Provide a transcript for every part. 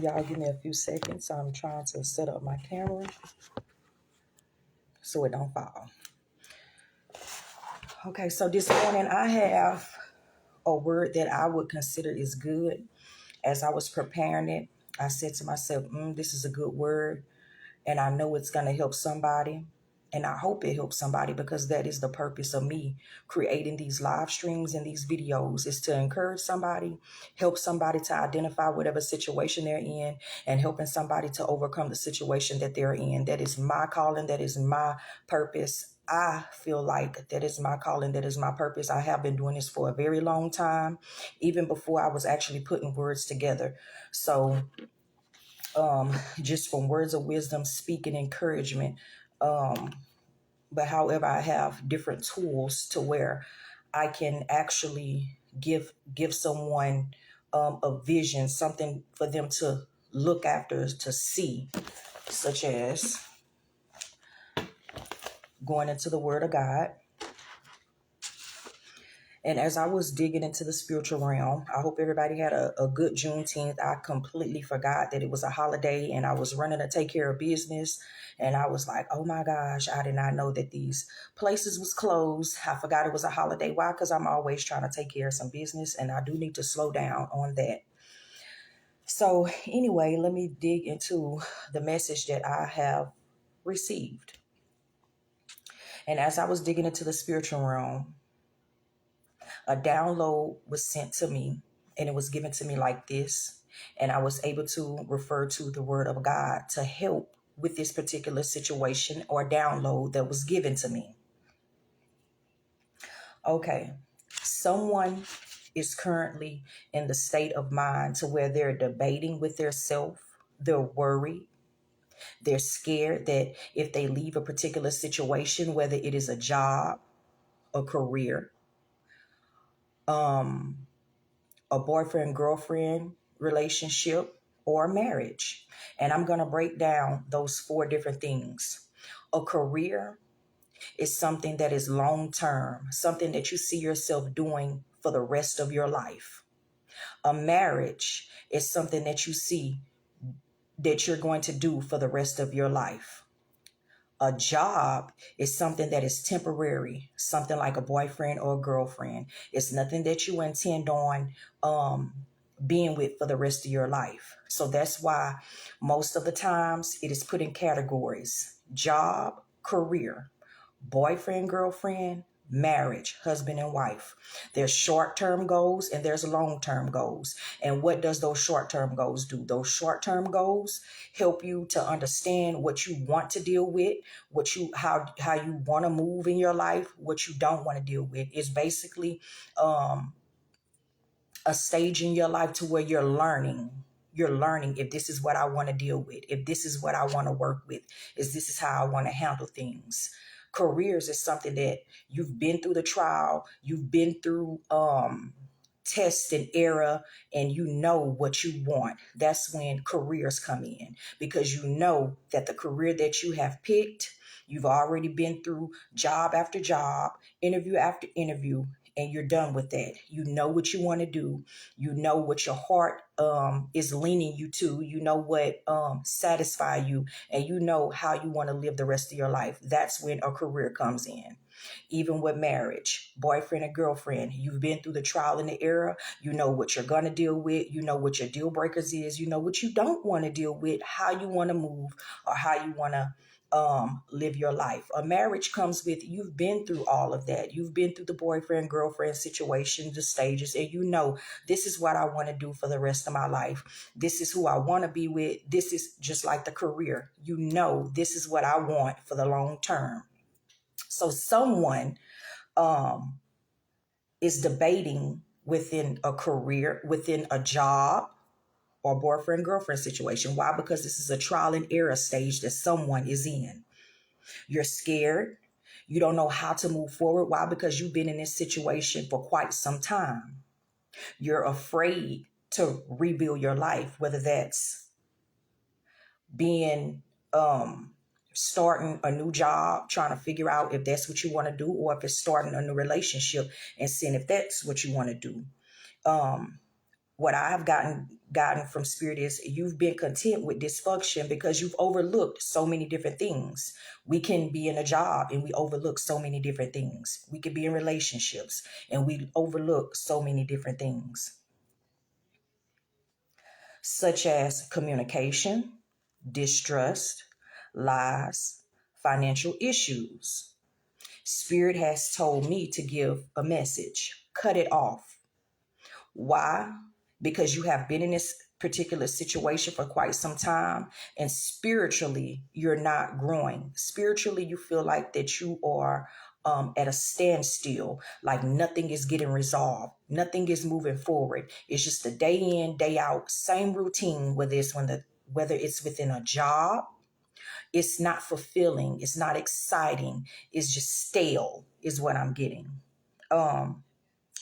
Y'all give me a few seconds. I'm trying to set up my camera so it don't fall. Okay, so this morning I have a word that I would consider is good. As I was preparing it, I said to myself, this is a good word, and I know it's going to help somebody. And I hope it helps somebody, because that is the purpose of me creating these live streams and these videos, is to encourage somebody, help somebody to identify whatever situation they're in, and helping somebody to overcome the situation that they're in. That is my calling. That is my purpose. I feel like that is my calling. That is my purpose. I have been doing this for a very long time, even before I was actually putting words together. So just from words of wisdom, speaking encouragement. But however, I have different tools to where I can actually give someone a vision, something for them to look after, to see, such as going into the Word of God. And as I was digging into the spiritual realm, I hope everybody had a good Juneteenth. I completely forgot that it was a holiday, and I was running to take care of business. And I was like, oh my gosh, I did not know that these places was closed. I forgot it was a holiday. Why? Because I'm always trying to take care of some business, and I do need to slow down on that. So anyway, let me dig into the message that I have received. And as I was digging into the spiritual realm, a download was sent to me, and it was given to me like this. And I was able to refer to the Word of God to help with this particular situation or download that was given to me. Okay. Someone is currently in the state of mind to where they're debating with their self. They're worried. They're scared that if they leave a particular situation, whether it is a job, a career, a boyfriend, girlfriend relationship, or marriage. And I'm going to break down those 4 different things. A career is something that is long term, something that you see yourself doing for the rest of your life. A marriage is something that you see that you're going to do for the rest of your life. A job is something that is temporary, something like a boyfriend or a girlfriend. It's nothing that you intend on being with for the rest of your life. So that's why most of the times it is put in categories: job, career, boyfriend, girlfriend, marriage, husband and wife. There's short-term goals and there's long-term goals. And what does those short-term goals do? Those short-term goals help you to understand what you want to deal with, how you want to move in your life, what you don't want to deal with. It's basically a stage in your life to where you're learning if this is what I want to deal with, if this is what I want to work with, this is how I want to handle things. Careers is something that you've been through the trial, you've been through test and error, and you know what you want. That's when careers come in, because you know that the career that you have picked, you've already been through job after job, interview after interview, and you're done with that. You know what you want to do. You know what your heart is leaning you to. You know what satisfy you, and you know how you want to live the rest of your life. That's when a career comes in. Even with marriage, boyfriend and girlfriend, you've been through the trial and the error. You know what you're going to deal with. You know what your deal breakers is. You know what you don't want to deal with, how you want to move, or how you want to live your life. A marriage comes with, you've been through all of that. You've been through the boyfriend, girlfriend situation, the stages, and you know, this is what I want to do for the rest of my life. This is who I want to be with. This is just like the career. You know, this is what I want for the long term. So someone is debating within a career, within a job, or boyfriend, girlfriend situation. Why? Because this is a trial and error stage that someone is in. You're scared. You don't know how to move forward. Why? Because you've been in this situation for quite some time. You're afraid to rebuild your life, whether that's being starting a new job, trying to figure out if that's what you want to do, or if it's starting a new relationship and seeing if that's what you want to do. what I have gotten from spirit is you've been content with dysfunction because you've overlooked so many different things. We can be in a job and we overlook so many different things. We can be in relationships and we overlook so many different things, such as communication, distrust, lies, financial issues. Spirit has told me to give a message. Cut it off. Why? Because you have been in this particular situation for quite some time, and spiritually you're not growing. Spiritually you feel like that you are at a standstill, like nothing is getting resolved, nothing is moving forward. It's just a day in, day out, same routine. Whether it's within a job, it's not fulfilling, it's not exciting, it's just stale is what I'm getting.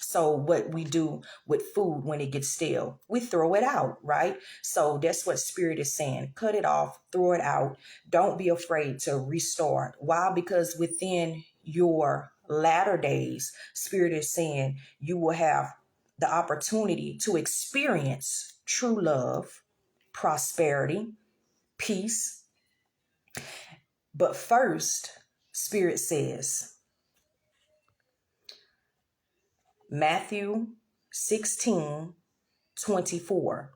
So what we do with food when it gets stale, we throw it out, right? So that's what spirit is saying. Cut it off, throw it out. Don't be afraid to restart. Why? Because within your latter days, spirit is saying you will have the opportunity to experience true love, prosperity, peace. But first, spirit says, Matthew 16:24.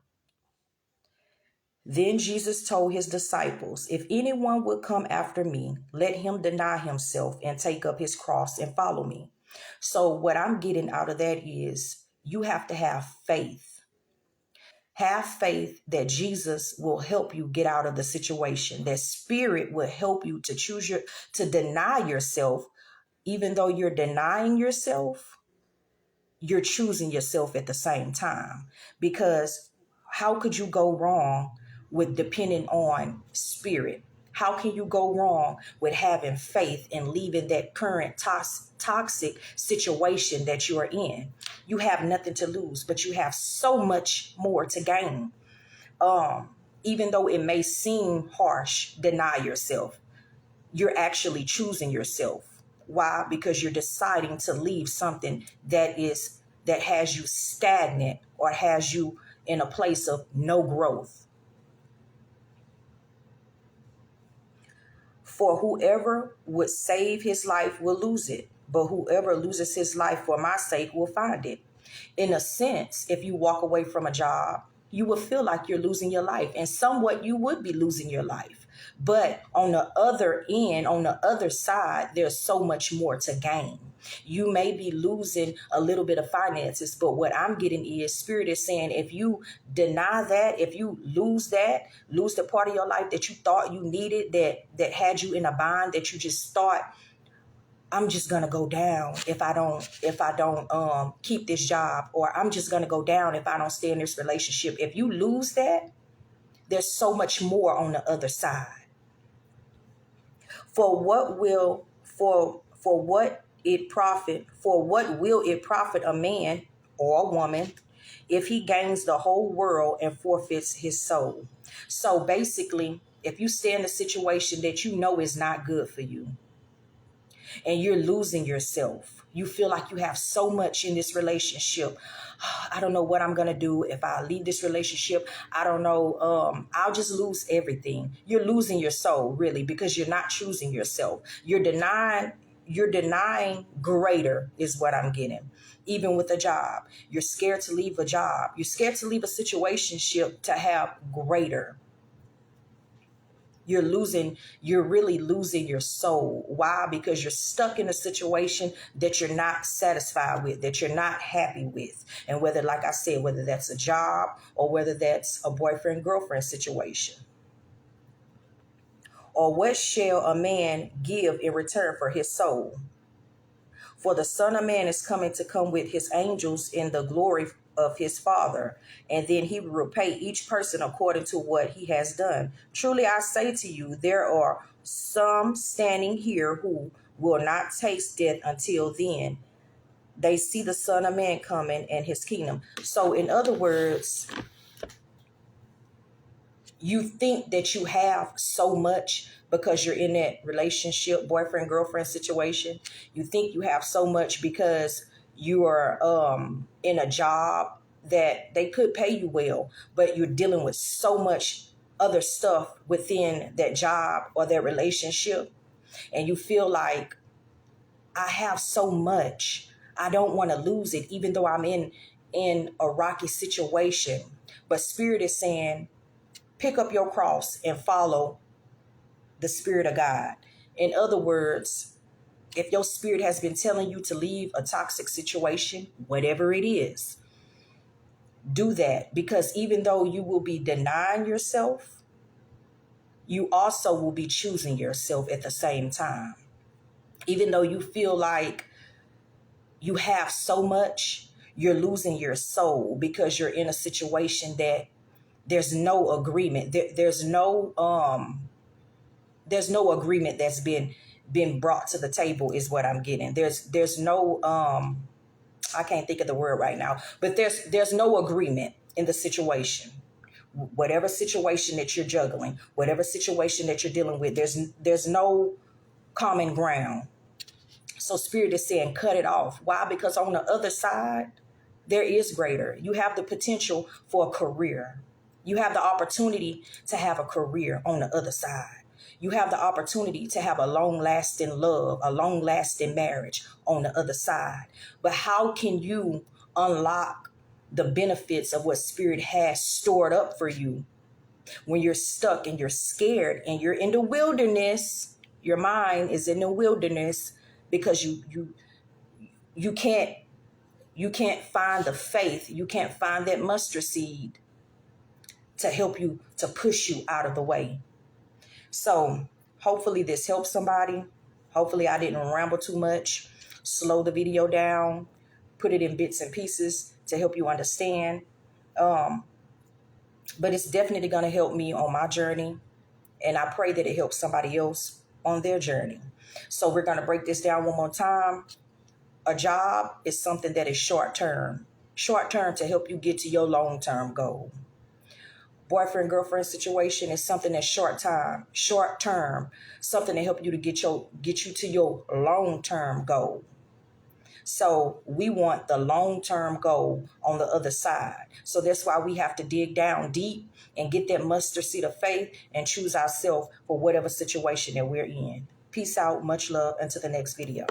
Then Jesus told his disciples, if anyone would come after me, let him deny himself and take up his cross and follow me. So what I'm getting out of that is you have to have faith. Have faith that Jesus will help you get out of the situation. That spirit will help you to deny yourself. Even though you're denying yourself, you're choosing yourself at the same time. Because how could you go wrong with depending on spirit? How can you go wrong with having faith and leaving that current toxic situation that you're in? You have nothing to lose, but you have so much more to gain. Even though it may seem harsh, deny yourself. You're actually choosing yourself. Why? Because you're deciding to leave something that has you stagnant or has you in a place of no growth. For whoever would save his life will lose it, but whoever loses his life for my sake will find it. In a sense, if you walk away from a job, you will feel like you're losing your life, and somewhat you would be losing your life. But on the other end, on the other side, there's so much more to gain. You may be losing a little bit of finances, but what I'm getting is spirit is saying if you deny that, if you lose the part of your life that you thought you needed, that had you in a bind, that you just thought, I'm just gonna go down if I don't keep this job, or I'm just gonna go down if I don't stay in this relationship. If you lose that, there's so much more on the other side. For what will it profit a man or a woman if he gains the whole world and forfeits his soul? So basically, if you stay in a situation that you know is not good for you, and you're losing yourself, you feel like you have so much in this relationship. I don't know what I'm going to do if I leave this relationship. I don't know. I'll just lose everything. You're losing your soul, really, because you're not choosing yourself. You're denying greater is what I'm getting. Even with a job, you're scared to leave a job. You're scared to leave a situationship to have greater. You're really losing your soul. Why? Because you're stuck in a situation that you're not satisfied with, that you're not happy with. And whether, like I said, whether that's a job or whether that's a boyfriend-girlfriend situation. Or what shall a man give in return for his soul? For the Son of Man is coming to come with his angels in the glory of his Father, and then he will repay each person according to what he has done. Truly I say to you, there are some standing here who will not taste death until then they see the Son of Man coming and his kingdom. So in other words, you think that you have so much because you're in that relationship, boyfriend, girlfriend situation. You think you have so much because you are in a job that they could pay you well, but you're dealing with so much other stuff within that job or that relationship, and you feel like, I have so much, I don't want to lose it, even though I'm in a rocky situation. But Spirit is saying, pick up your cross and follow the Spirit of God. In other words, if your spirit has been telling you to leave a toxic situation, whatever it is, do that. Because even though you will be denying yourself, you also will be choosing yourself at the same time. Even though you feel like you have so much, you're losing your soul because you're in a situation that there's no agreement. There's no agreement that's been brought to the table, is what I'm getting. There's no I can't think of the word right now, but there's no agreement in the situation. Whatever situation that you're juggling, whatever situation that you're dealing with, there's no common ground. So Spirit is saying, cut it off. Why? Because on the other side, there is greater. You have the potential for a career. You have the opportunity to have a career on the other side. You have the opportunity to have a long-lasting love, a long-lasting marriage on the other side. But how can you unlock the benefits of what Spirit has stored up for you when you're stuck and you're scared and you're in the wilderness? Your mind is in the wilderness because you can't find the faith. You can't find that mustard seed to help you, to push you out of the way. So hopefully this helps somebody. Hopefully I didn't ramble too much. Slow the video down, put it in bits and pieces to help you understand. But it's definitely going to help me on my journey. And I pray that it helps somebody else on their journey. So we're going to break this down one more time. A job is something that is short-term to help you get to your long-term goal. Boyfriend, girlfriend situation is something that's short-term, something to help you to get you to your long-term goal. So we want the long-term goal on the other side. So that's why we have to dig down deep and get that mustard seed of faith and choose ourselves for whatever situation that we're in. Peace out. Much love. Until the next video.